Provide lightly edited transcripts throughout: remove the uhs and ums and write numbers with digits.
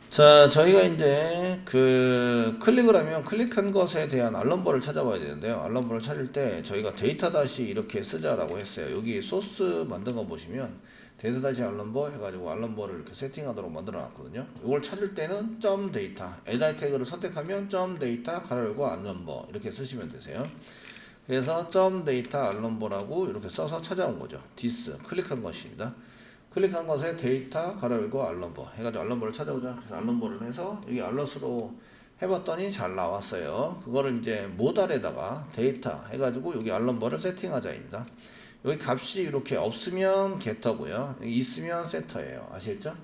자, 저희가 이제 클릭을 하면 클릭한 것에 대한 알럼버를 찾아봐야 되는데요. 알럼버를 찾을 때 저희가 데이터 다시 이렇게 쓰자라고 했어요. 여기 소스 만든 거 보시면 데이터 다시 알럼버 해가지고 알럼버를 이렇게 세팅하도록 만들어 놨거든요. 이걸 찾을 때는 점 데이터, li 태그를 선택하면 점 데이터 가로 열고 알럼버 이렇게 쓰시면 되세요. 그래서 점 데이터 알럼버라고 이렇게 써서 찾아온 거죠. this 클릭한 것입니다. 클릭한 것에 데이터 가로 열고 알럼버 해가지고 알럼버를 찾아오자. 그래서 알럼버를 해서 여기 알럿으로 해봤더니 잘 나왔어요. 그거를 이제 모달에다가 데이터 해가지고 여기 알럼버를 세팅하자입니다. 여기 값이 이렇게 없으면 게터고요. 있으면 세터예요. 아시겠죠?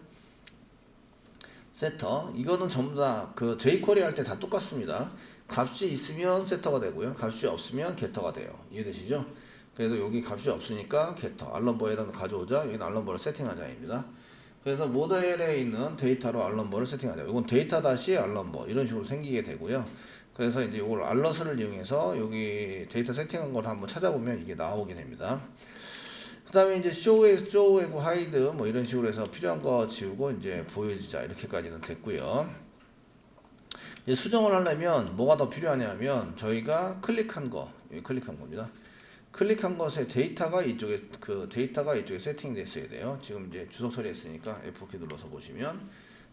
세터. 이거는 전부 다 그 jQuery 할 때 다 똑같습니다. 값이 있으면 세터가 되고요. 값이 없으면 게터가 돼요. 이해되시죠? 그래서 여기 값이 없으니까 게터 알럼버에다 가져오자. 여기는 알럼버를 세팅하자입니다. 그래서 모델에 있는 데이터로 알럼버를 세팅하자. 이건 데이터 다시 알럼버 이런 식으로 생기게 되고요. 그래서 이제 이걸 알럿을 이용해서 여기 데이터 세팅한 걸 한번 찾아보면 이게 나오게 됩니다. 그 다음에 이제 쇼하고 하이드 뭐 이런 식으로 해서 필요한 거 지우고 이제 보여주자 이렇게까지는 됐고요. 이제 수정을 하려면 뭐가 더 필요하냐면 저희가 클릭한 거 여기 클릭한 겁니다. 클릭한 것에 데이터가 이쪽에 세팅이 됐어야 돼요. 지금 이제 주석 처리했으니까 F4키 눌러서 보시면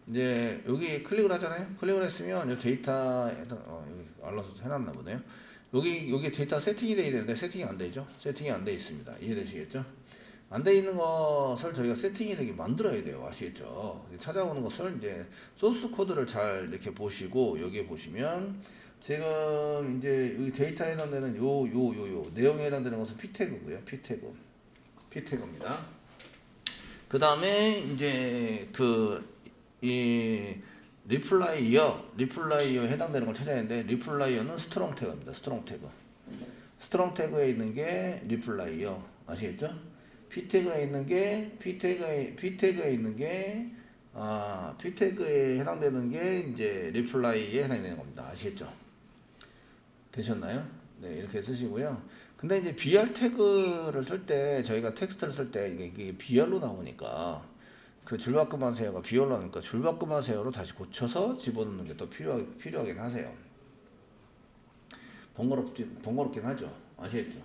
이제 여기 클릭을 하잖아요. 클릭을 했으면 이 데이터 여기 알아서 해놨나 보네요. 여기 데이터 세팅이 돼야 되는데 세팅이 안 되죠. 세팅이 안 돼 있습니다. 이해되시겠죠? 안 돼 있는 것을 저희가 세팅이 되게 만들어야 돼요. 아시겠죠? 찾아오는 것을 이제 소스 코드를 잘 이렇게 보시고 여기에 보시면 지금 이제 여기 데이터에 해당되는 요 내용에 해당되는 것은 P태그고요. P태그입니다. 그 다음에 이제 이 리플라이어에 해당되는 걸 찾아야 하는데 리플라이어는 스트롱 태그입니다. 스트롱 태그에 있는 게 리플라이어 아시겠죠? P태그에 있는 게 P태그에 해당되는 게 이제 리플라이에 해당되는 겁니다. 아시겠죠? 되셨나요? 네, 이렇게 쓰시고요. 근데 이제 BR 태그를 쓸 때 저희가 텍스트를 쓸 때 이게 BR로 나오니까 그 줄바꿈 하세요가 BR로 나오니까 줄바꿈 하세요로 다시 고쳐서 집어넣는 게 또 필요하긴 하세요. 번거롭긴 하죠. 아시겠죠?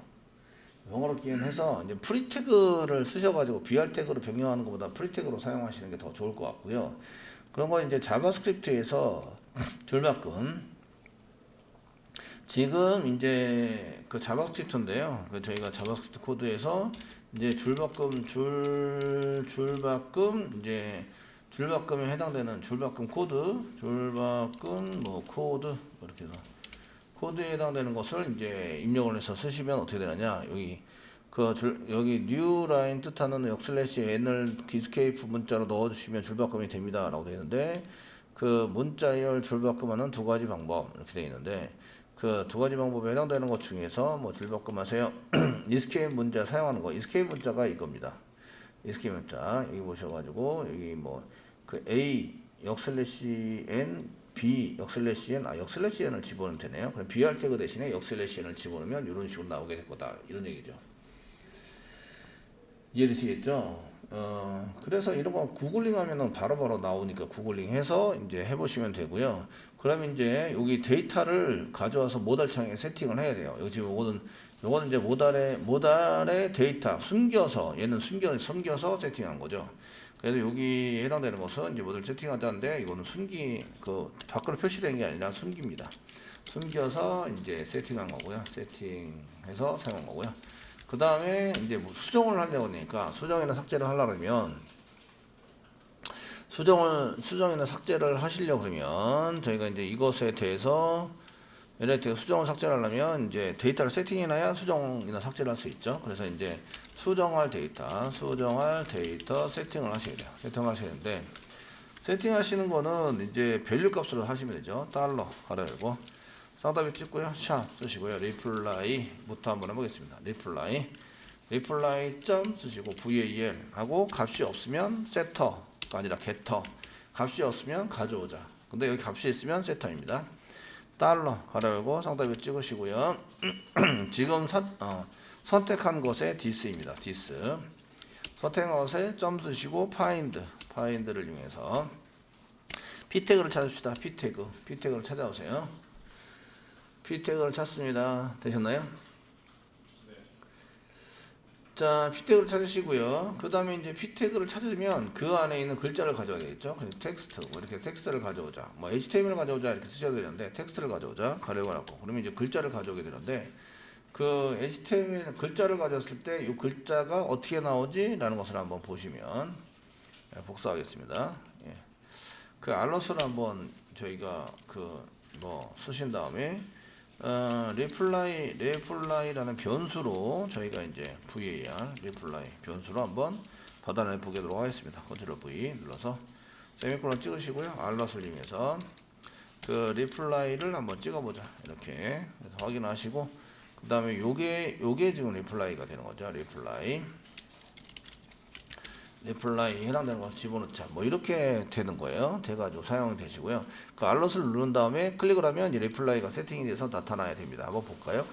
번거롭긴 해서 이제 프리 태그를 쓰셔가지고 BR 태그로 변경하는 것보다 프리 태그로 사용하시는 게 더 좋을 것 같고요. 그런 건 이제 자바스크립트에서 줄바꿈 지금 이제 그 자바스크립트인데요. 저희가 자바스크립트 코드에서 이제 줄바꿈에 해당되는 줄바꿈 코드 이렇게 해서 코드에 해당되는 것을 이제 입력을 해서 쓰시면 어떻게 되느냐 여기 new line 뜻하는 /n을 escape 문자로 넣어주시면 줄바꿈이 됩니다라고 되어 있는데 그 문자열 줄바꿈하는 두 가지 방법 이렇게 되어 있는데 그 두 가지 방법에 해당되는 것 중에서 뭐 줄바꿈 하세요. escape 문자 사용하는 거 escape 문자가 이겁니다. escape 문자 여기 보셔가지고 여기 뭐 그 a /n b /n을 집어넣으면 되네요. 그럼 br 태그 대신에 /n을 집어넣으면 이런 식으로 나오게 될 거다 이런 얘기죠. 이해되시겠죠? 그래서 이런 거 구글링 하면은 바로바로 나오니까 구글링 해서 이제 해보시면 되고요. 그러면 이제 여기 데이터를 가져와서 모달 창에 세팅을 해야 돼요. 여기 지금 요거는 이제 모달의 데이터 얘는 숨겨서 세팅한 거죠. 그래서 여기 해당되는 것은 이제 모델 세팅하자는데 이거는 밖으로 표시된 게 아니라 숨깁니다. 숨겨서 이제 세팅한 거고요. 세팅해서 사용한 거고요. 그 다음에 이제 뭐 수정을 하려고 하니까 수정이나 삭제를 하려면 수정이나 삭제를 하시려고 그러면 저희가 이제 이것에 대해서 수정을 삭제를 하려면 이제 데이터를 세팅해놔야 수정이나 삭제를 할 수 있죠. 그래서 이제 수정할 데이터 세팅을 하셔야 돼요. 세팅을 하셔야 되는데 세팅하시는 거는 이제 밸류 값으로 하시면 되죠. 달러 가로 열고 쌍따비 찍고요. 샵 쓰시고요. 리플라이부터 한번 해보겠습니다. 리플라이 점 쓰시고 val 하고 값이 없으면 세터가 아니라 게터 값이 없으면 가져오자. 근데 여기 값이 있으면 세터입니다. 달러 가로 열고 쌍따비 찍으시고요. 지금 선택한 것에 this입니다. this 선택한 것에 점 쓰시고 find를 이용해서 P 태그를 찾읍시다. P 태그를 찾아오세요. P 태그를 찾습니다. 되셨나요? 자, P 태그를 찾으시고요. 그 다음에 이제 P 태그를 찾으면 그 안에 있는 글자를 가져야 되겠죠. 그래서 텍스트, 뭐 이렇게 텍스트를 가져오자. 뭐 HTML 가져오자 이렇게 쓰셔도 되는데 텍스트를 가져오자. 가려고 하고. 그러면 이제 글자를 가져오게 되는데 그 HTML 글자를 가져왔을 때 이 글자가 어떻게 나오지? 라는 것을 한번 보시면 복사하겠습니다. 예. 그 알러스를 한번 저희가 그 뭐 쓰신 다음에 리플라이라는 변수로 저희가 이제 var 리플라이 변수로 한번 받아내 보도록 하겠습니다. 컨트롤 V 눌러서 세미콜론 찍으시고요. 알러스를 이용해서 그 리플라이를 한번 찍어보자. 이렇게 해서 확인하시고 그 다음에 요게 지금 리플라이가 되는 거죠. 리플라이 해당되는 거 집어넣자. 뭐 이렇게 되는 거예요. 돼가지고 사용이 되시고요. 그 알럿을 누른 다음에 클릭을 하면 이제 리플라이가 세팅이 돼서 나타나야 됩니다. 한번 볼까요?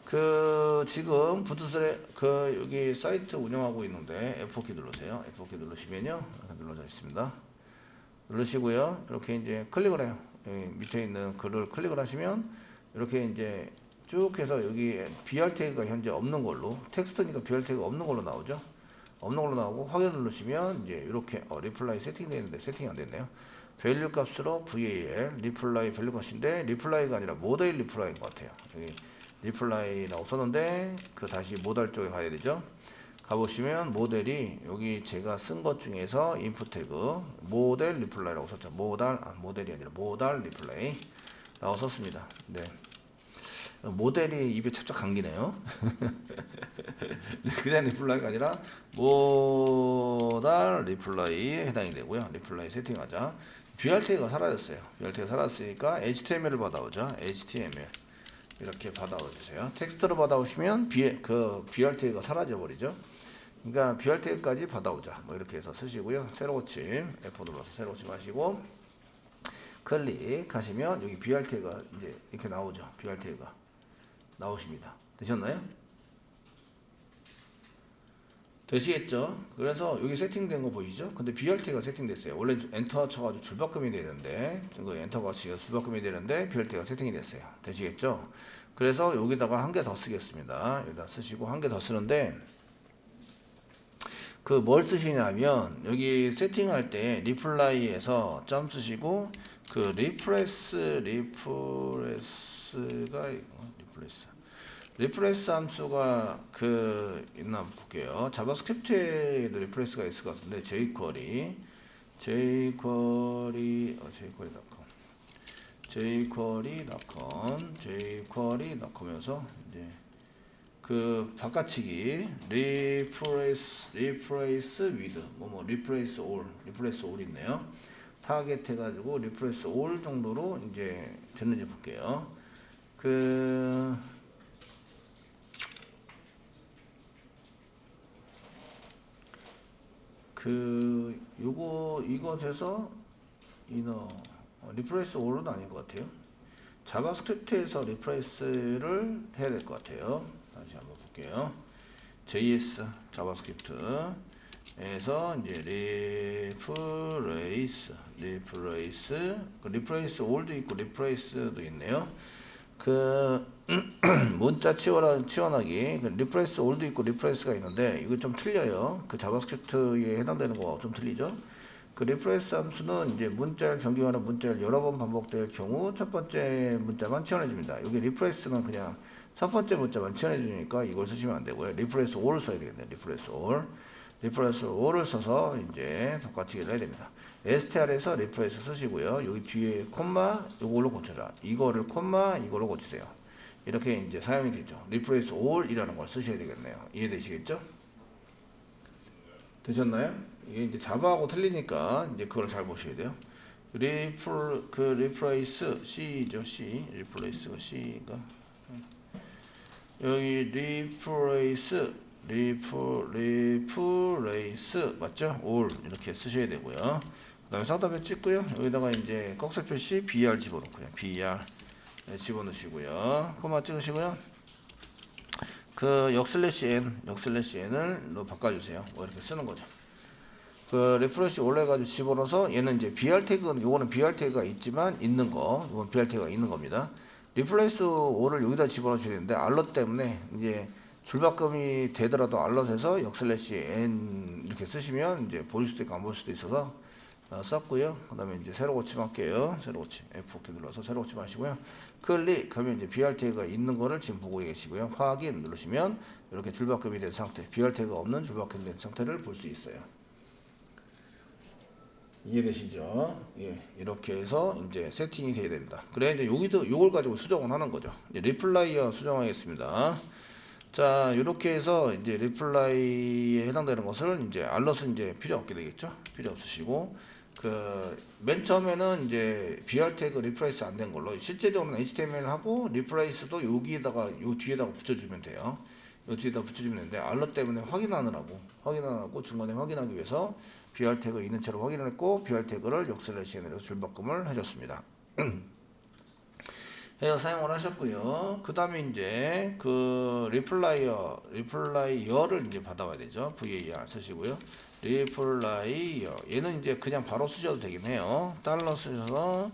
그 지금 부트스랩 그 여기 사이트 운영하고 있는데 F4키 누르세요. F4키 누르시면요. 눌러져 있습니다. 누르시고요. 이렇게 이제 클릭을 해요. 여기 밑에 있는 글을 클릭을 하시면 이렇게 이제 쭉 해서 여기 BR 태그가 현재 없는 걸로 텍스트니까 BR 태그가 없는 걸로 나오죠. 없는 걸로 나오고 확인 누르시면 이제 이렇게 리플라이 세팅되어 있는데 세팅이 안 됐네요. 밸류 값으로 var 리플라이 밸류 값인데 리플라이가 아니라 모델 리플라이인 것 같아요. 여기 리플라이라고 썼는데 그 다시 모달 쪽에 가야 되죠. 가보시면 모델이 여기 제가 쓴 것 중에서 인풋 태그 모델 리플라이라고 썼죠. 모델이 아니라 모달 리플라이라고 썼습니다. 네. 모델이 입에 착착 감기네요. 그냥 리플라이가 아니라 모달 리플라이에 해당이 되고요. 리플라이 세팅하자. BR 태그가 사라졌어요. BR 태그가 사라졌으니까 HTML을 받아오자. HTML 이렇게 받아오 주세요. 텍스트로 받아오시면 BR 태그가 사라져 버리죠. 그러니까 BR 태그까지 받아오자. 뭐 이렇게 해서 쓰시고요. 새로 고침 F 눌러서 새로 고침 하시고 클릭하시면 여기 BR 태그가 이제 이렇게 나오죠. BR 태그가 나오십니다. 되셨나요? 되시겠죠? 그래서 여기 세팅된 거 보이시죠? 근데 BRT가 세팅됐어요. 원래 엔터 쳐가지고 줄바꿈이 되는데, 그 엔터가 줄바꿈이 되는데, BRT가 세팅이 됐어요. 되시겠죠? 그래서 여기다가 한 개 더 쓰겠습니다. 여기다 쓰시고 한 개 더 쓰는데, 그 뭘 쓰시냐면, 여기 세팅할 때 리플라이에서 점 쓰시고, 그 리프레스 함수가 그 있나 볼게요. 자바스크립트에도 리프레스가 있을 것 같은데 jQuery.com에서 이제 그 바깥치기 replace with replace all 있네요. 타겟 해가지고 replace all 정도로 이제 됐는지 볼게요. 이것에서 리프레스 올은 아닌 것 같아요. 자바스크립트에서 리프레스를 해야 될 것 같아요. 다시 한번 볼게요. JS 자바스크립트에서 이제 리프레스 올도 있고 리프레스도 있네요. 그 문자 치환하기 리프레스 올도 있고 리프레스가 있는데 이거 좀 틀려요. 그 자바스크립트에 해당되는 거와 좀 틀리죠. 그 리프레스 함수는 이제 문자를 변경하는 문자를 여러 번 반복될 경우 첫 번째 문자만 치환해 줍니다. 여기 리프레스는 그냥 첫 번째 문자만 치환해 주니까 이걸 쓰시면 안 되고요. 리프레스 올을 써야 되겠네요. 리프레스 올을 써서 이제 바꿔치기를 해야 됩니다. str에서 리프레스 쓰시고요. 여기 뒤에 콤마 이걸로 고쳐라. 이거를 콤마 이걸로 고치세요. 이렇게 이제 사용이 되죠. 리프레스 올이라는 걸 쓰셔야 되겠네요. 이해되시겠죠? 되셨나요? 이게 이제 자바하고 틀리니까 이제 그걸 잘 보셔야 돼요. 리프레스 C죠. 리프레스가 C가 여기 리프레스 맞죠? all 이렇게 쓰셔야 되고요. 그 다음에 쌍따옴표 찍고요. 여기다가 이제 꺽쇠 표시 BR 집어넣고요. BR 집어넣으시고요. 코마 찍으시고요. 그 역슬래시 n을 바꿔주세요. 뭐 이렇게 쓰는 거죠. 그 리프레시 올려가지고 집어넣어서 얘는 이제 BR 태그, 요거는 BR 태그가 있지만 있는 거, 이건 BR 태그가 있는 겁니다. 리플레이스 5를 여기다 집어넣어줘야 되는데 알럿 때문에 이제 줄바꿈이 되더라도 알럿에서 역슬래시 n 이렇게 쓰시면 이제 보일 수도 있고 안 보일 수도 있어서 썼고요. 그 다음에 이제 새로 고침할게요. 새로 고침 F4키 눌러서 새로 고침하시고요. 클릭하면 이제 BR 태그가 있는 거를 지금 보고 계시고요. 확인 누르시면 이렇게 줄바꿈이 된 상태, BR 태그가 없는 줄바꿈이 된 상태를 볼 수 있어요. 이해되시죠? 예, 이렇게 해서 이제 세팅이 돼야 됩니다. 그래 이제 여기도 요걸 가지고 수정을 하는 거죠. 이제 리플라이어 수정하겠습니다. 자, 이렇게 해서 이제 리플라이에 해당되는 것을 이제 알럿은 이제 필요 없게 되겠죠. 필요 없으시고 그 맨 처음에는 이제 BR 태그 리플레이스 안 된 걸로 실제적으로는 HTML 하고 리플레이스도 여기에다가 요 뒤에다가 붙여주면 돼요. 요 뒤에다 붙여주면 되는데 알럿 때문에 확인하고 중간에 확인하기 위해서 BR 태그 있는 채로 확인을 했고 BR 태그를 역슬래시에 내려서 줄바꿈을 해줬습니다. 해서 사용을 하셨고요. 그 다음에 이제 그 리플라이어를 이제 받아와야 되죠. VAR 쓰시고요. 리플라이어 얘는 이제 그냥 바로 쓰셔도 되긴 해요. 달러 쓰셔서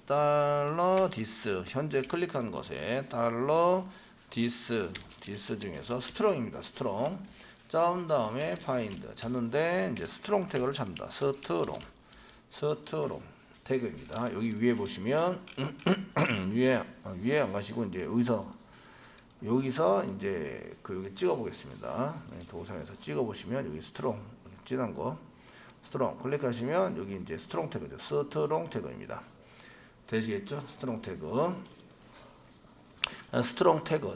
달러 디스 현재 클릭한 것에 달러 디스 중에서 스트롱입니다. 스트롱 짜온 다음에 파인드 찾는데 이제 스트롱 태그를 찾는다. 스트롱 태그입니다. 여기 위에 보시면 위에 안 가시고 이제 여기서 이제 그 여기 찍어 보겠습니다. 도구상에서 찍어 보시면 여기 스트롱 진한 거 스트롱 클릭하시면 여기 이제 스트롱 태그죠. 스트롱 태그입니다. 되시겠죠? 스트롱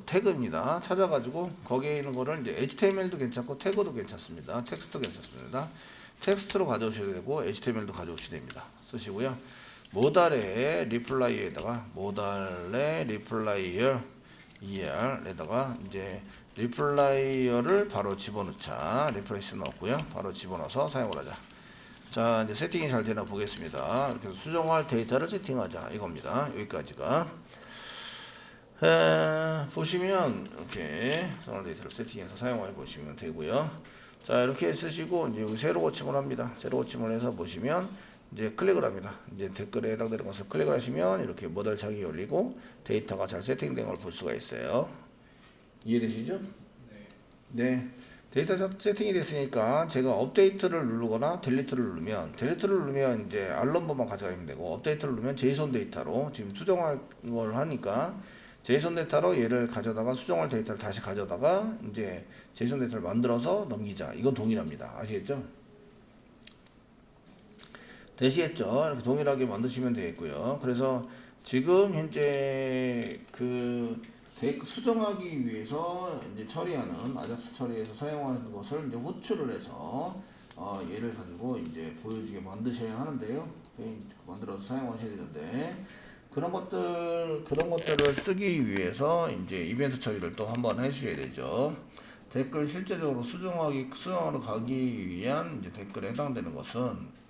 태그입니다. 찾아가지고 거기에 있는 거를 이제 HTML도 괜찮고 태그도 괜찮습니다. 텍스트도 괜찮습니다. 텍스트로 가져오셔야 되고 HTML도 가져오셔야 됩니다. 쓰시고요. 모달의 리플라이에다가 모달의 리플라이어 ER에다가 이제 리플라이어를 바로 집어넣자. 리플레이스 넣었고요. 바로 집어넣어서 사용을 하자. 자, 이제 세팅이 잘 되나 보겠습니다. 이렇게 해서 수정할 데이터를 세팅하자 이겁니다. 여기까지가. 보시면 이렇게 수정할 데이터를 세팅해서 사용해 보시면 되고요. 자, 이렇게 쓰시고 이제 여기 새로 고침을 합니다. 새로 고침을 해서 보시면 이제 클릭을 합니다. 이제 댓글에 해당되는 것을 클릭을 하시면 이렇게 모델 창이 열리고 데이터가 잘 세팅된 걸 볼 수가 있어요. 이해되시죠? 네. 데이터 세팅이 됐으니까 제가 업데이트를 누르거나 딜리트를 누르면 이제 알럼버만 가져가면 되고 업데이트를 누르면 제이손 데이터로 지금 수정할 걸 하니까 제이손 데이터로 얘를 가져다가 수정할 데이터를 다시 가져다가 이제 제이손 데이터를 만들어서 넘기자. 이건 동일합니다. 아시겠죠? 되시겠죠? 이렇게 동일하게 만드시면 되겠고요. 그래서 지금 현재 그 수정하기 위해서 이제 처리하는 아작스 처리에서 사용하는 것을 이제 호출을 해서 얘를 가지고 이제 보여주게 만드셔야 하는데요. 만들어서 사용하셔야 되는데 그런 것들을 쓰기 위해서 이제 이벤트 처리를 또 한번 해주셔야 되죠. 댓글 실제적으로 수정하러 가기 위한 이제 댓글에 해당되는 것은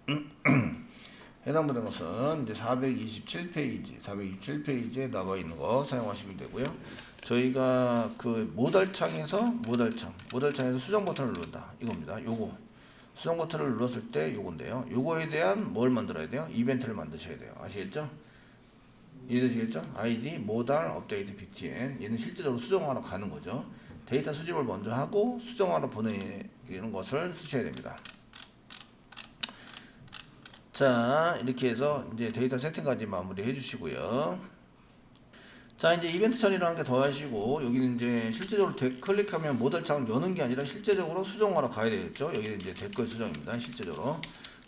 이제 427페이지에 나와 있는 거 사용하시면 되고요. 저희가 그 모달창에서 수정 버튼을 누른다. 이겁니다. 요거 수정 버튼을 눌렀을 때 요건데요. 요거에 대한 뭘 만들어야 돼요? 이벤트를 만드셔야 돼요. 아시겠죠? 이해되시겠죠? ID 모달 업데이트 btn 얘는 실제적으로 수정하러 가는 거죠. 데이터 수집을 먼저 하고 수정하러 보내는 것을 쓰셔야 됩니다. 자, 이렇게 해서 이제 데이터 세팅까지 마무리 해주시고요. 자, 이제 이벤트 처리를 한 개 더 하시고, 여기는 이제 실제적으로 클릭하면 모델 창을 여는 게 아니라 실제적으로 수정하러 가야 되겠죠. 여기는 이제 댓글 수정입니다. 실제적으로.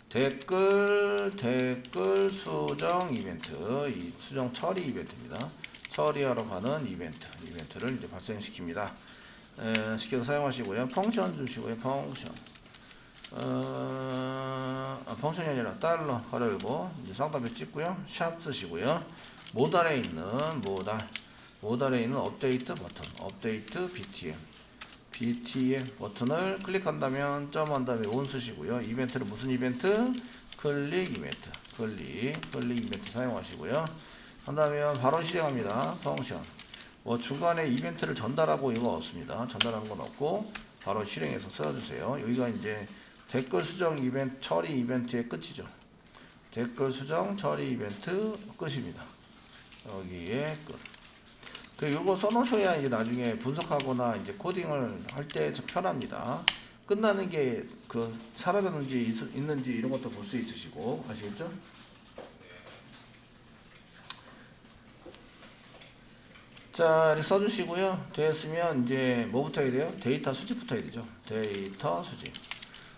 댓글 수정 이벤트, 이 수정 처리 이벤트입니다. 처리하러 가는 이벤트를 이제 발생시킵니다. 시켜서 사용하시고요. 펑션 주시고요. 펑션이 아니라 달러 가로 열고 이제 쌍따옴표 찍고요. 샵 쓰시고요. 모달에 있는 업데이트 버튼, 업데이트 btn 버튼을 클릭한다면 점한 다음에 온 쓰시고요. 이벤트를 무슨 이벤트? 클릭 이벤트 사용하시고요. 한다면 바로 실행합니다. 펑션. 중간에 이벤트를 전달하고 이거 없습니다. 전달하는 건 없고 바로 실행해서 써주세요. 여기가 이제 댓글 수정 이벤트 처리 이벤트의 끝이죠. 댓글 수정 처리 이벤트 끝입니다. 여기에 끝. 그 요거 써놓으셔야 이제 나중에 분석하거나 이제 코딩을 할 때 좀 편합니다. 끝나는 게 그 사라졌는지 있는지 이런 것도 볼 수 있으시고 아시겠죠? 자, 이렇게 써주시고요. 됐으면 이제 뭐부터 해야 돼요? 데이터 수집부터 해야 되죠. 데이터 수집.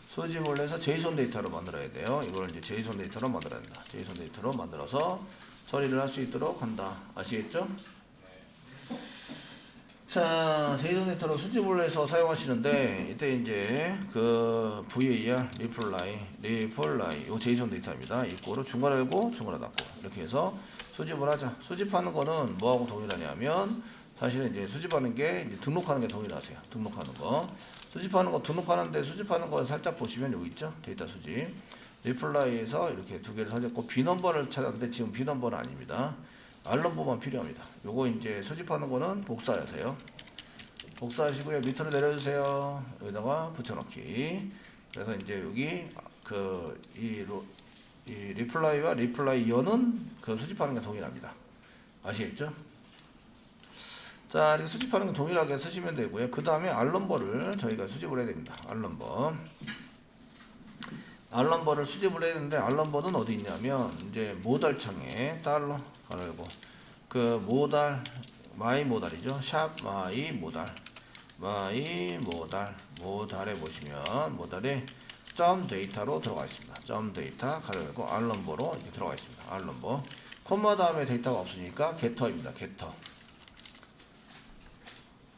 수집을 해서 제이손 데이터로 만들어야 돼요. 이걸 이제 제이손 데이터로 만들어야 된다. 제이손 데이터로 만들어서 처리를 할 수 있도록 한다. 아시겠죠? 자, 제이손 데이터로 수집을 해서 사용하시는데 이때 이제 그 var reply 요 제이손 데이터입니다. 이거를 중괄호 열고 중괄호 닫고 이렇게 해서 수집을 하자. 수집하는 거는 뭐하고 동일하냐면 사실은 이제 수집하는 게 이제 등록하는 게 동일하세요. 등록하는 거. 수집하는 거 등록하는데 수집하는 거 살짝 보시면 여기 있죠. 데이터 수집. 리플라이에서 이렇게 두 개를 사줬고 비넘버를 찾았는데 지금 비넘버는 아닙니다. 알넘버만 필요합니다. 요거 이제 수집하는 거는 복사하세요. 복사하시고요. 밑으로 내려주세요. 여기다가 붙여넣기. 그래서 이제 여기 이 리플라이와 리플라이어는 그 수집하는 게 동일합니다. 아시겠죠? 자, 이렇게 수집하는 게 동일하게 쓰시면 되고요. 그 다음에 알넘버를 저희가 수집을 해야 됩니다. 알넘버를 수집을 해야 되는데 알넘버는 어디 있냐면 이제 모달 창에 달러 가르고 그 모달 마이 모달이죠. 샵 마이 모달에 보시면 모달에 점 데이터로 들어가 있습니다. 점 데이터 가르고 알넘버로 이렇게 들어가 있습니다. 알넘버 콤마 다음에 데이터가 없으니까 게터입니다. 게터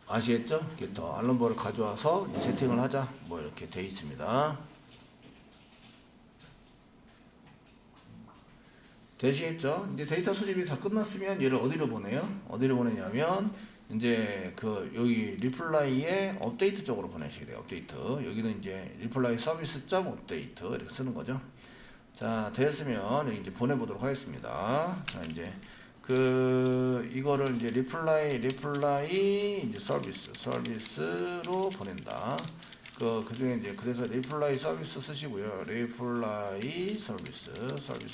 아시겠죠? 게터 알넘버를 가져와서 세팅을 하자 뭐 이렇게 돼 있습니다. 되시겠죠? 이제 데이터 수집이 다 끝났으면 얘를 어디로 보내요? 어디로 보내냐면 이제 그 여기 리플라이의 업데이트 쪽으로 보내셔야 돼요. 업데이트. 여기는 이제 리플라이 서비스 점 업데이트 이렇게 쓰는 거죠. 자, 됐으면 이제 보내보도록 하겠습니다. 자, 이제 이거를 이제 리플라이 이제 서비스로 보낸다. 그 중에 이제 그래서 리플라이 서비스 쓰시고요. 리플라이 서비스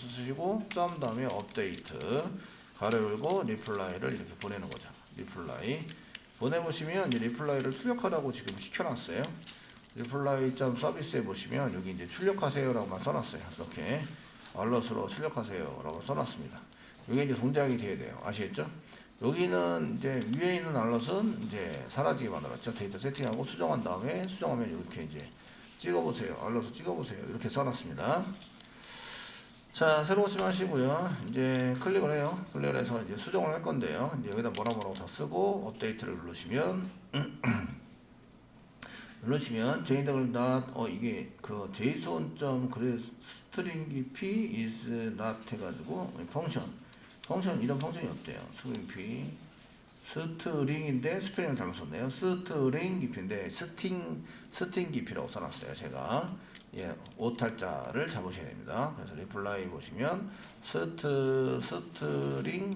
쓰시고 점 다음에 업데이트 가로 열고 리플라이를 이렇게 보내는 거죠. 리플라이 보내보시면 이제 리플라이를 출력하라고 지금 시켜놨어요. 리플라이 점 서비스에 보시면 여기 이제 출력하세요라고만 써놨어요. 이렇게 알럿으로 출력하세요라고 써놨습니다. 이게 이제 동작이 돼야 돼요. 아시겠죠? 여기는 이제 위에 있는 알럿은 이제 사라지게 만들었죠. 데이터 세팅하고 수정한 다음에 수정하면 이렇게 이제 찍어보세요. 알럿을 찍어보세요. 이렇게 써놨습니다. 자, 새로 고침하시고요. 이제 클릭을 해요. 클릭을 해서 이제 수정을 할 건데요. 이제 여기다 뭐라고 다 쓰고 업데이트를 누르시면 제이덕을 이게 그 json 그래 스트링 깊이 is not 해가지고 펑션 이런 펑션이 없대요. 스트링인데 스페링을 잘못 썼네요. 스트링 깊이인데 스팅 깊이라고 써놨어요. 제가 오탈자를 잡으셔야 됩니다. 그래서 리플라이 보시면 스트링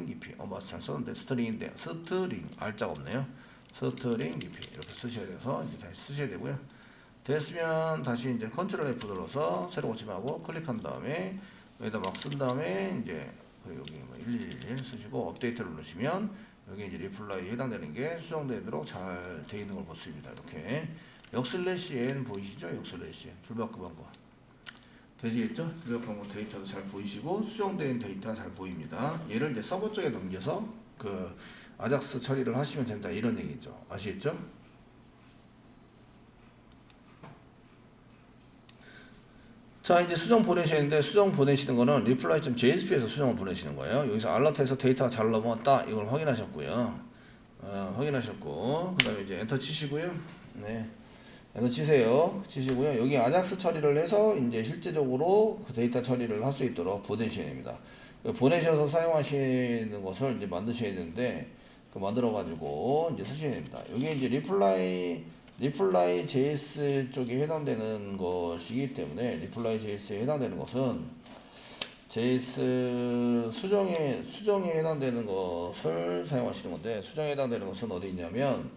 깊이 맞아 잘 썼는데 스트링인데 스트링 알자가 없네요. 스트링 깊이 이렇게 쓰셔야 돼서 이제 다시 쓰셔야 되고요. 됐으면 다시 이제 컨트롤 F 눌러서 새로 고침하고 클릭한 다음에 여기다 막 쓴 다음에 이제 여기 1111 쓰시고 업데이트를 누르시면 여기 이제 리플라이에 해당되는 게 수정되도록 잘 되어 있는 걸 보십니다. 이렇게 역슬래시 보이시죠? 역슬래시 줄바꿈한 거 되시겠죠? 줄바꿈한 데이터도 잘 보이시고 수정된 데이터 잘 보입니다. 얘를 이제 서버 쪽에 넘겨서 그 아작스 처리를 하시면 된다 이런 얘기죠. 아시겠죠? 자, 이제 수정 보내시는데 수정 보내시는 거는 reply.jsp에서 수정을 보내시는 거예요. 여기서 알럿에서 데이터가 잘 넘어왔다 이걸 확인하셨고요. 확인하셨고 그 다음에 이제 엔터 치시고요. 네, 엔터 치시고요. 여기 아작스 처리를 해서 이제 실제적으로 그 데이터 처리를 할 수 있도록 보내셔야 됩니다. 보내셔서 사용하시는 것을 이제 만드셔야 되는데 만들어 가지고 이제 쓰셔야 됩니다. 여기 이제 리플라이 JS 쪽에 해당되는 것이기 때문에 리플라이 JS에 해당되는 것은 JS 수정에 해당되는 것을 사용하시는 건데 수정에 해당되는 것은 어디 있냐면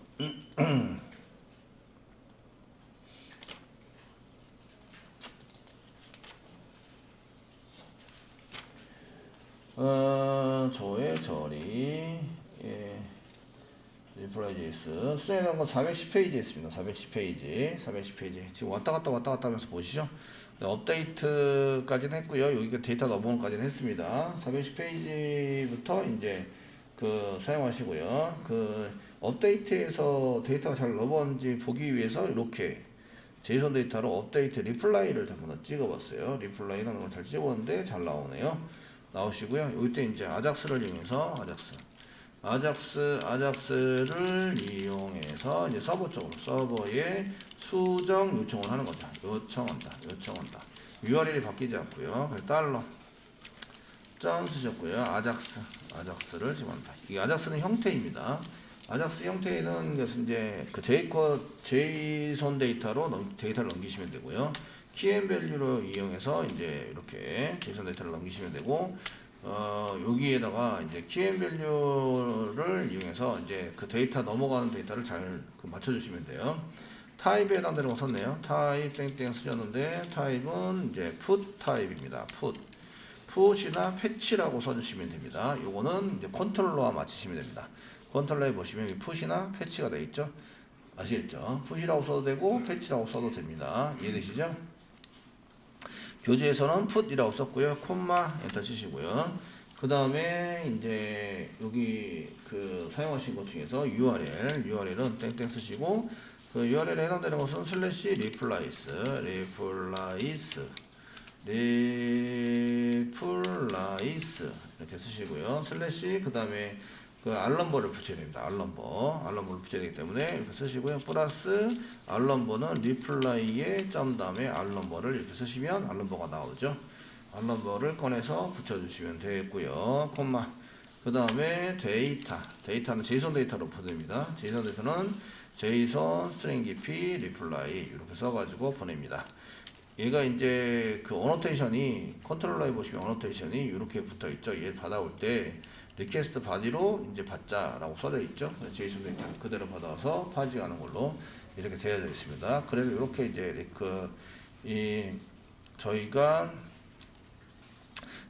조회 처리 예, 리플라이 JS 수정해놓은 건 410페이지에 있습니다. 410페이지 지금 왔다 갔다 하면서 보시죠. 네, 업데이트까지는 했고요. 여기가 데이터 넘어온까지는 했습니다. 410페이지부터 이제 그 사용하시고요. 그 업데이트에서 데이터가 잘 넘어온지 보기 위해서 이렇게 제이슨 데이터로 업데이트 리플라이를 한번 찍어봤어요. 리플라이라는 걸 잘 찍어봤는데 잘 나오네요. 나오시고요. 여기 때 이제 아작스를 이용해서 아작스를 이용해서 이제 서버 쪽으로 서버에 수정 요청을 하는 거죠. 요청한다. URL이 바뀌지 않고요. 그래서 달러 점 쓰셨고요. 아작스를 집어넣는다. 이 아작스는 형태입니다. 아작스 형태는 것은 이제 그 제이슨 데이터를 넘기시면 되고요. 키앤밸류로 이용해서 이제 이렇게 제이슨 데이터를 넘기시면 되고, 여기에다가 이제 키앤밸류를 이용해서 이제 그 데이터 넘어가는 데이터를 잘 맞춰주시면 돼요. 타입에 해당되는 거 썼네요. 타입 땡땡 쓰셨는데 타입은 이제 put 타입입니다. put이나 패치라고 써주시면 됩니다. 요거는 이제 컨트롤러와 맞추시면 됩니다. 컨트롤러에 보시면 여기 put이나 패치가 되어 있죠. 아시겠죠? put이라고 써도 되고 패치라고 써도 됩니다. 이해되시죠? 교재에서는 put이라고 썼고요. 콤마 엔터 치시고요. 그 다음에 이제 여기 그 사용하신 것 중에서 URL은 땡땡 쓰시고, 그 URL에 해당되는 것은 슬래시 리플라이스 이렇게 쓰시고요. 슬래시 그 다음에 그 알럼버를 붙여야 됩니다. 알럼버를 붙여야 되기 때문에 이렇게 쓰시고요. 플러스 알럼버는 리플라이에 점 다음에 알럼버를 이렇게 쓰시면 알럼버가 나오죠. 알럼버를 꺼내서 붙여주시면 되겠고요. 콤마. 그 다음에 데이터는 제이슨 데이터로 보냅니다. 제이슨 데이터는 제이슨 스트링 깊이 리플라이 이렇게 써가지고 보냅니다. 얘가 이제 그 어노테이션이 컨트롤러에 보시면 어노테이션이 이렇게 붙어 있죠. 얘 받아올 때 리퀘스트 바디로 이제 받자라고 써져 있죠. 제이슨 데이터 그대로 받아서 파지하는 걸로 이렇게 되어 있습니다. 그래서 이렇게 이제 저희가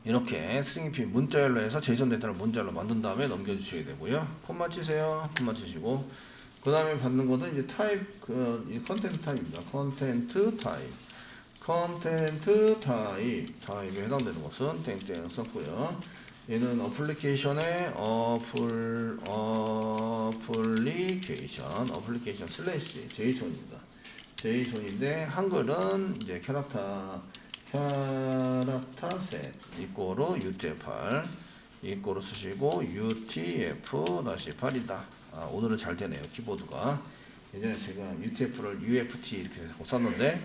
이렇게 스트링 문자열로 해서 제이슨 데이터를 문자열로 만든 다음에 넘겨주셔야 되고요. 콤마 치세요. 콤마 치시고 그 다음에 받는 것은 이제 타입 이 컨텐트 타입입니다. 컨텐트 타입에 해당되는 것은 땡땡 썼고요. 얘는 어플리케이션 슬래시 제이슨인데 한글은 이제 캐릭터 셋 이꼬로 UTF-8 이꼬로 쓰시고 UTF-8이다. 오늘은 잘 되네요. 키보드가. 예전에 제가 UTF를 UFT 이렇게 썼는데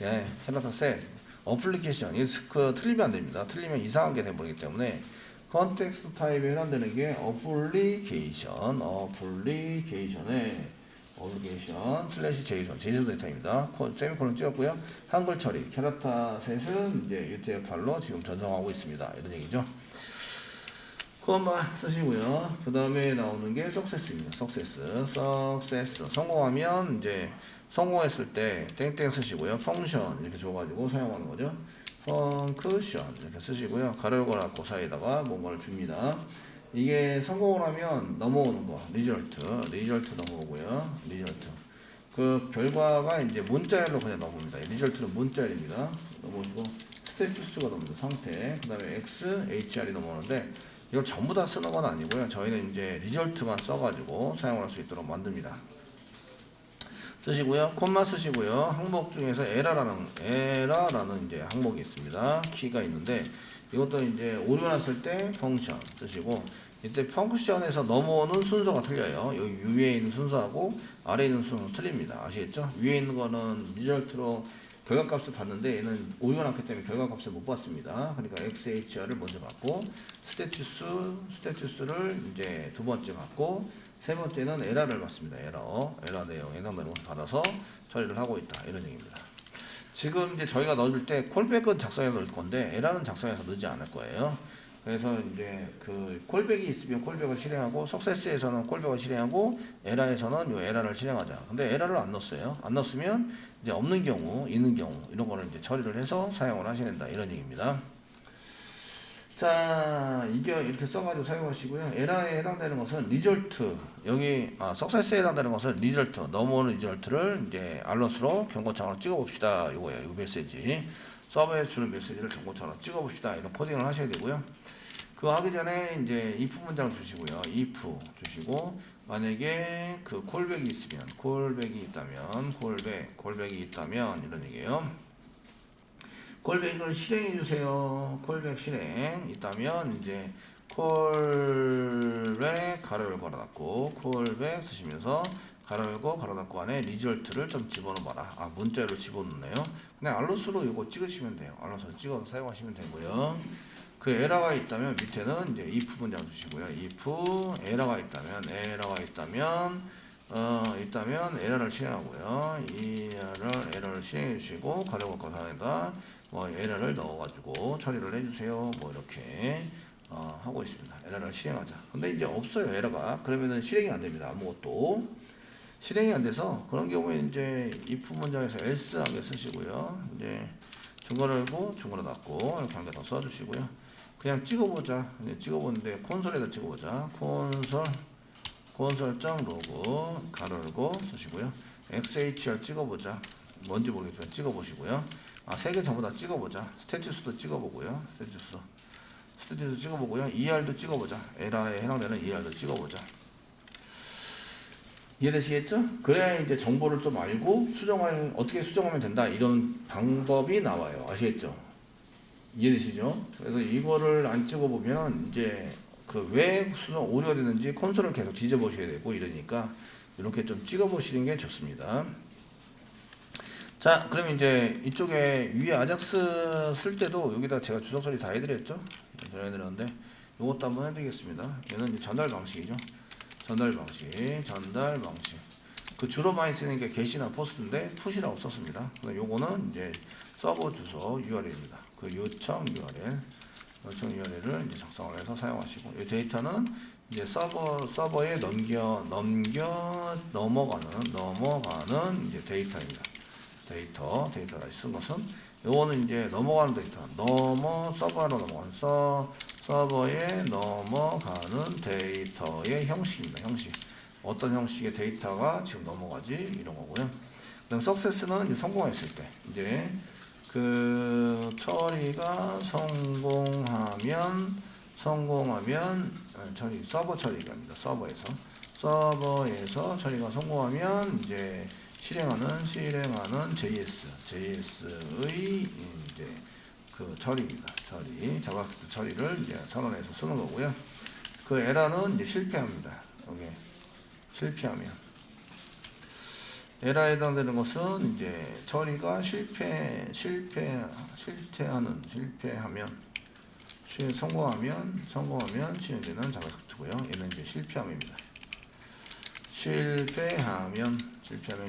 예, 캐릭터 셋 어플리케이션 그 틀리면 안 됩니다. 틀리면 이상하게 돼버리기 때문에 컨텍스트 타입에 해당되는 게 어플리케이션 슬래시 제이슨 데이터입니다. 세미콜론 찍었고요. 한글 처리 캐릭터 셋은 이제 UTF-8로 지금 전송하고 있습니다. 이런 얘기죠. 콤마 쓰시고요. 그 다음에 나오는 게 석세스입니다. 석세스 성공하면 이제 성공했을 때 땡땡 쓰시고요. 펑션 이렇게 줘가지고 사용하는 거죠. 펑크션 이렇게 쓰시고요. 가로 열고 닫고 사이에다가 뭔가를 줍니다. 이게 성공을 하면 넘어오는 거 리절트 넘어오고요. 그 결과가 이제 문자열로 그냥 넘어옵니다. 리절트는 문자열입니다. 넘어오시고 스테투스가 넘어옵니다. 상태 그 다음에 XHR이 넘어오는데 이걸 전부 다 쓰는 건 아니고요. 저희는 이제 리절트만 써가지고 사용할 수 있도록 만듭니다. 쓰시고요. 콤마 쓰시고요. 항목 중에서 에라라는 이제 항목이 있습니다. 키가 있는데 이것도 이제 오류 났을 때 펑션 쓰시고 이때 펑션에서 넘어오는 순서가 틀려요. 여기 위에 있는 순서하고 아래에 있는 순서는 틀립니다. 아시겠죠? 위에 있는 거는 리절트로 결과값을 받는데 얘는 오류가 났기 때문에 결과값을 못 받습니다. 그러니까 XHR을 먼저 받고 스테투스를 이제 두 번째 받고 세 번째는 에러를 받습니다. 에러 내용에 해당되는 것을 받아서 처리를 하고 있다. 이런 얘기입니다. 지금 이제 저희가 넣어줄 때 콜백은 작성해서 넣을 건데 에러는 작성해서 넣지 않을 거예요. 그래서 이제 그 콜백이 있으면 콜백을 실행하고 석세스에서는 콜백을 실행하고 에러에서는 요 에러를 실행하자. 근데 에러를 안 넣었어요. 안 넣었으면 이제 없는 경우, 있는 경우 이런 거를 이제 처리를 해서 사용을 하셔야 된다. 이런 얘기입니다. 자, 이게 이렇게 써가지고 사용하시고요. 에러에 해당되는 것은 리절트, 여기 석세스에 해당되는 것은 리절트, 넘어오는 리절트를 이제 알럿으로 경고창으로 찍어봅시다. 이거예요. 이 메시지. 서버에 주는 메시지를 경고창으로 찍어봅시다. 이런 코딩을 하셔야 되고요. 그거 하기 전에 이제 if 문장 주시고요. if 주시고 만약에 그 콜백이 있으면, 콜백이 있다면 이런 얘기예요. 콜백을 실행해 주세요. 콜백 실행 있다면 이제 콜백 가로 열고 가로 닫고 콜백 쓰시면서 가로 열고 가로 닫고 안에 리절트를 좀 집어넣어봐라. 문자로 집어넣네요. 그냥 알로스로 이거 찍으시면 돼요. 알로스로 찍어서 사용하시면 되고요. 그 에러가 있다면 밑에는 이제 if 문장 주시고요. if 에러가 있다면 에러를 실행하고요. 에러를 실행해 주시고 가로 열고 가로 닫다 에러를 넣어가지고 처리를 해주세요. 이렇게 하고 있습니다. 에러를 실행하자. 근데 이제 없어요. 에러가. 그러면은 실행이 안 됩니다. 아무것도 실행이 안 돼서 그런 경우에 이제 if 문장에서 else 하게 쓰시고요. 이제 중괄호 열고 중괄호 닫고 이렇게 한 개 더 써주시고요. 그냥 찍어보자. 찍어보는데 콘솔에다 찍어보자. 콘솔.로그 가로 열고 쓰시고요. XHR 찍어보자. 뭔지 모르겠지만 찍어보시고요. 세 개 전부 다 찍어보자. 스테투스도 찍어보고요. 스테투스 찍어보고요. ER도 찍어보자. 에러에 해당되는 ER도 찍어보자. 이해되시겠죠? 그래야 이제 정보를 좀 알고 어떻게 수정하면 된다. 이런 방법이 나와요. 아시겠죠? 이해되시죠? 그래서 이거를 안 찍어보면 이제 그 왜 수정 오류가 되는지 콘솔을 계속 뒤져보셔야 되고 이러니까 이렇게 좀 찍어보시는 게 좋습니다. 자, 그럼 이제 이쪽에 위에 아작스 쓸 때도 여기다 제가 주석 처리 다 해드렸죠? 해드렸는데 이것도 한번 해드리겠습니다. 얘는 이제 전달 방식이죠. 전달 방식. 그 주로 많이 쓰는 게 get이나 post인데 put이라고 썼습니다. 요거는 이제 서버 주소 URL입니다. 그 요청 URL을 이제 작성을 해서 사용하시고 이 데이터는 이제 서버에 넘어가는 이제 데이터입니다. 데이터 다시 쓴 것은 요거는 이제 넘어가는 데이터 서버로 넘어가는 서버에 넘어가는 데이터의 형식입니다. 형식 어떤 형식의 데이터가 지금 넘어가지 이런 거고요. 그다음 석세스는 이제 성공했을 때 이제 그 처리가 성공하면 서버 처리가 합니다. 서버에서 처리가 성공하면 이제 실행하는 JS의 이제 그 처리입니다. 자바스크립트 처리를 이제 선언해서 쓰는 거고요. 그 에러는 이제 실패합니다. 여기 실패하면 에러에 해당되는 것은 이제 처리가 실패하면 성공하면 실행되는 자바스크립트고요. 얘는 이제 실패함입니다. 실패하면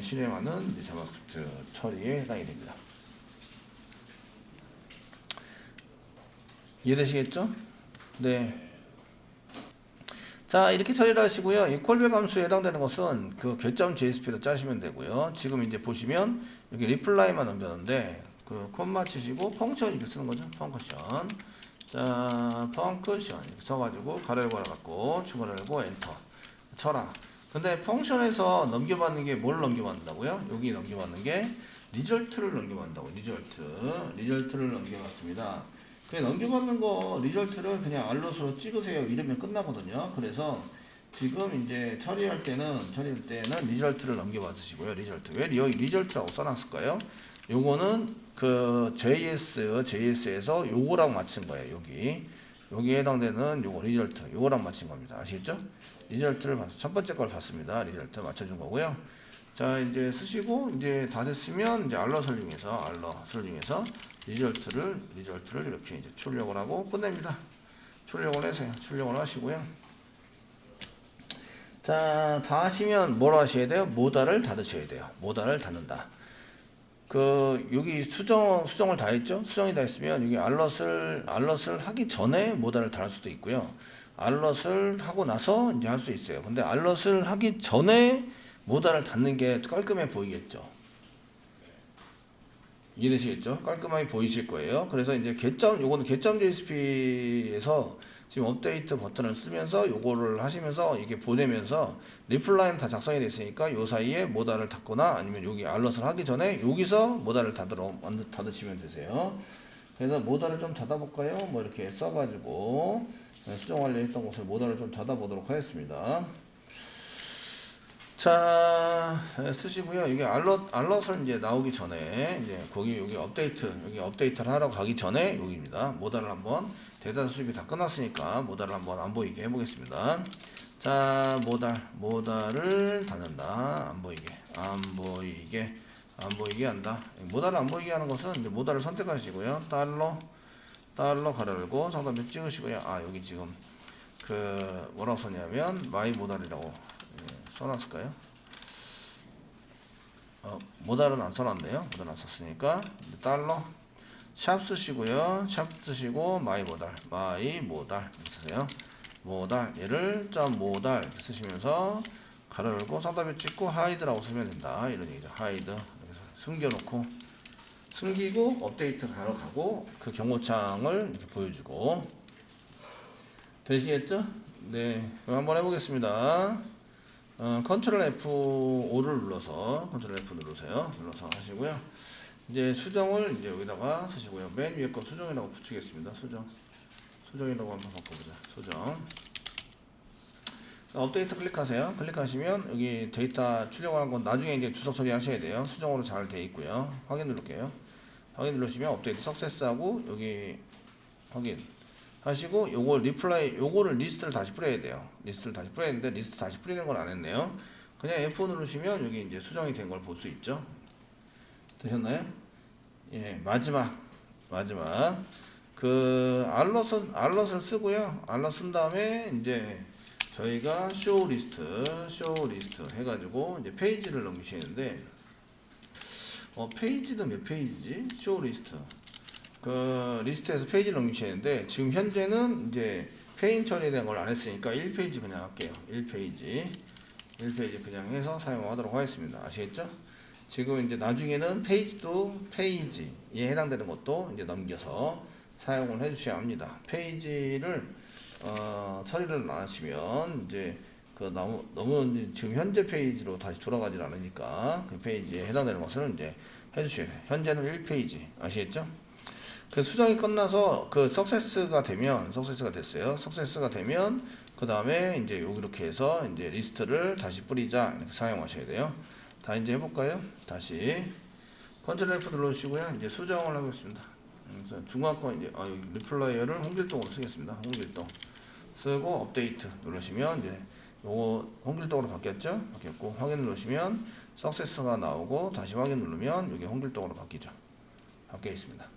실행하는 이제 자바스크립트 처리에 해당이 됩니다. 이해되시겠죠? 네. 자, 이렇게 처리를 하시고요. 이 콜백 함수에 해당되는 것은 그 get.jsp로 짜시면 되고요. 지금 이제 보시면 여기 리플라이만 넘겼는데 그 콤마 치시고 펑션 이렇게 쓰는 거죠. 펑션. 자, 펑션 이렇게 써가지고 가로 열고 갖고 중괄호 열고 엔터 쳐라. 근데 펑션에서 넘겨받는 게 뭘 넘겨받는다고요? 여기 넘겨받는 게 리절트를 넘겨받는다고. 리절트를 넘겨받습니다. 그 넘겨받는 거 리절트를 그냥 알롯으로 찍으세요 이러면 끝나거든요. 그래서 지금 이제 처리할 때는 리절트를 넘겨받으시고요. 리절트 왜 여기 리절트라고 써놨을까요? 요거는 그 JS에서 요거랑 맞춘 거예요. 여기에 해당되는 요거 리절트 요거랑 맞춘 겁니다. 아시겠죠? 리절트를 첫 번째 걸 봤습니다. 리절트 맞춰준 거고요. 자, 이제 쓰시고 이제 다 됐으면 이제 알럿을 이용해서 리절트를 이렇게 이제 출력을 하고 끝냅니다. 출력을 하시고요. 자, 다 하시면 뭘 하셔야 돼요? 모달을 닫으셔야 돼요. 모달을 닫는다. 그 여기 수정을 다 했죠? 수정이 다 했으면 여기 알럿을 하기 전에 모달을 닫을 수도 있고요. 알럿을 하고 나서 이제 할 수 있어요. 근데 알럿을 하기 전에 모달을 닫는 게 깔끔해 보이겠죠? 이해되시겠죠? 깔끔하게 보이실 거예요. 그래서 이제 개점, 요거는 개점 JSP에서 지금 업데이트 버튼을 쓰면서 요거를 하시면서 이게 보내면서 리플라이는 다 작성이 됐으니까 요 사이에 모달을 닫거나 아니면 여기 알럿을 하기 전에 여기서 모달을 닫으시면 되세요. 그래서 모달을 좀 닫아볼까요? 뭐 이렇게 써가지고 수정 완료했던 곳을 모달을 좀 닫아보도록 하겠습니다. 자, 쓰시고요. 여기 알럿을 이제 나오기 전에 이제 거기 여기 업데이트를 하러 가기 전에 여기입니다. 모달을 한번 데이터 수집이 다 끝났으니까 모달을 한번 안 보이게 해보겠습니다. 자, 모달을 닫는다. 안 보이게 한다. 모달을 안 보이게 하는 것은 이제 모달을 선택하시고요. 달러 가로 열고 상단표 찍으시고요. 아, 여기 지금 그 뭐라고 썼냐면 마이 모달이라고 써놨을까요? 모달은 안 써놨네요. 모달 안 썼으니까 달러 샵 쓰시고요. 샵 쓰시고 마이 모달 쓰세요. 모달 얘를 점 모달 이렇게 쓰시면서 가로 열고 상단표 찍고 하이드라고 쓰면 된다. 이런 얘기죠. 하이드 숨기고 업데이트 가로 가고 그 경고창을 이렇게 보여주고 되시겠죠? 네, 그럼 한번 해보겠습니다. 컨트롤 F5를 눌러서 컨트롤 F 눌러서 하시고요. 이제 수정을 이제 여기다가 쓰시고요. 맨 위에 거 수정이라고 붙이겠습니다. 수정이라고 한번 바꿔보자. 수정. 업데이트 클릭하세요. 클릭하시면 여기 데이터 출력하는 건 나중에 이제 주석 처리하셔야 돼요. 수정으로 잘 돼 있고요. 확인 누를게요. 확인 누르시면 업데이트 석세스하고 여기 확인 하시고 요거 리플라이 요거를 리스트를 다시 뿌려야 돼요. 리스트를 다시 뿌려야 되는데 리스트 다시 뿌리는 건 안 했네요. 그냥 F 누르시면 여기 이제 수정이 된 걸 볼 수 있죠. 되셨나요? 예, 마지막 그 알럿을 쓰고요. 알럿 쓴 다음에 이제 저희가 쇼 리스트 해가지고 이제 페이지를 넘기시는데 페이지는 몇 페이지지? 쇼 리스트 그 리스트에서 페이지를 넘기시는데 지금 현재는 이제 페인 처리된 걸 안 했으니까 1페이지 그냥 할게요. 1페이지 그냥 해서 사용하도록 하겠습니다. 아시겠죠? 지금 이제 나중에는 페이지에 해당되는 것도 이제 넘겨서 사용을 해주셔야 합니다. 페이지를 처리를 안 하시면 이제 그 너무 지금 현재 페이지로 다시 돌아가질 않으니까 그 페이지에 해당되는 것을 이제 해주셔야 돼요. 현재는 1페이지 아시겠죠? 그 수정이 끝나서 그 석세스가 됐어요. 석세스가 되면 그 다음에 이제 이렇게 해서 이제 리스트를 다시 뿌리자 이렇게 사용하셔야 돼요. 다 이제 해볼까요? 다시 컨트롤 F 눌러주시고요. 이제 수정을 하겠습니다. 그래서 중간권 이제 여기 리플라이어를 홍길동으로 쓰겠습니다. 홍길동 쓰고 업데이트 누르시면 이제 요거 홍길동으로 바뀌었고 확인 누르시면 석세스가 나오고 다시 확인 누르면 여기 홍길동으로 바뀌어 있습니다.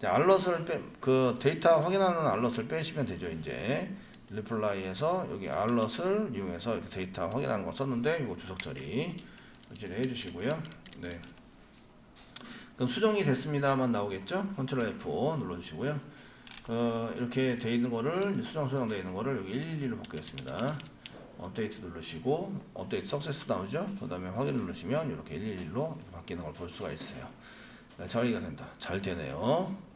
알럿을 그 데이터 확인하는 알럿을 빼시면 되죠. 이제 리플라이에서 여기 알럿을 이용해서 이렇게 데이터 확인하는 거 썼는데 이거 주석 처리 해주시고요. 네. 그럼 수정이 됐습니다만 나오겠죠. 컨트롤 F 눌러주시고요. 이렇게 돼 있는 거를 수정되어 있는 거를 여기 112로 바꾸겠습니다. 업데이트 누르시고 업데이트 석세스 나오죠. 그 다음에 확인 누르시면 이렇게 111로 바뀌는 걸 볼 수가 있어요. 처리가 된다. 잘 되네요.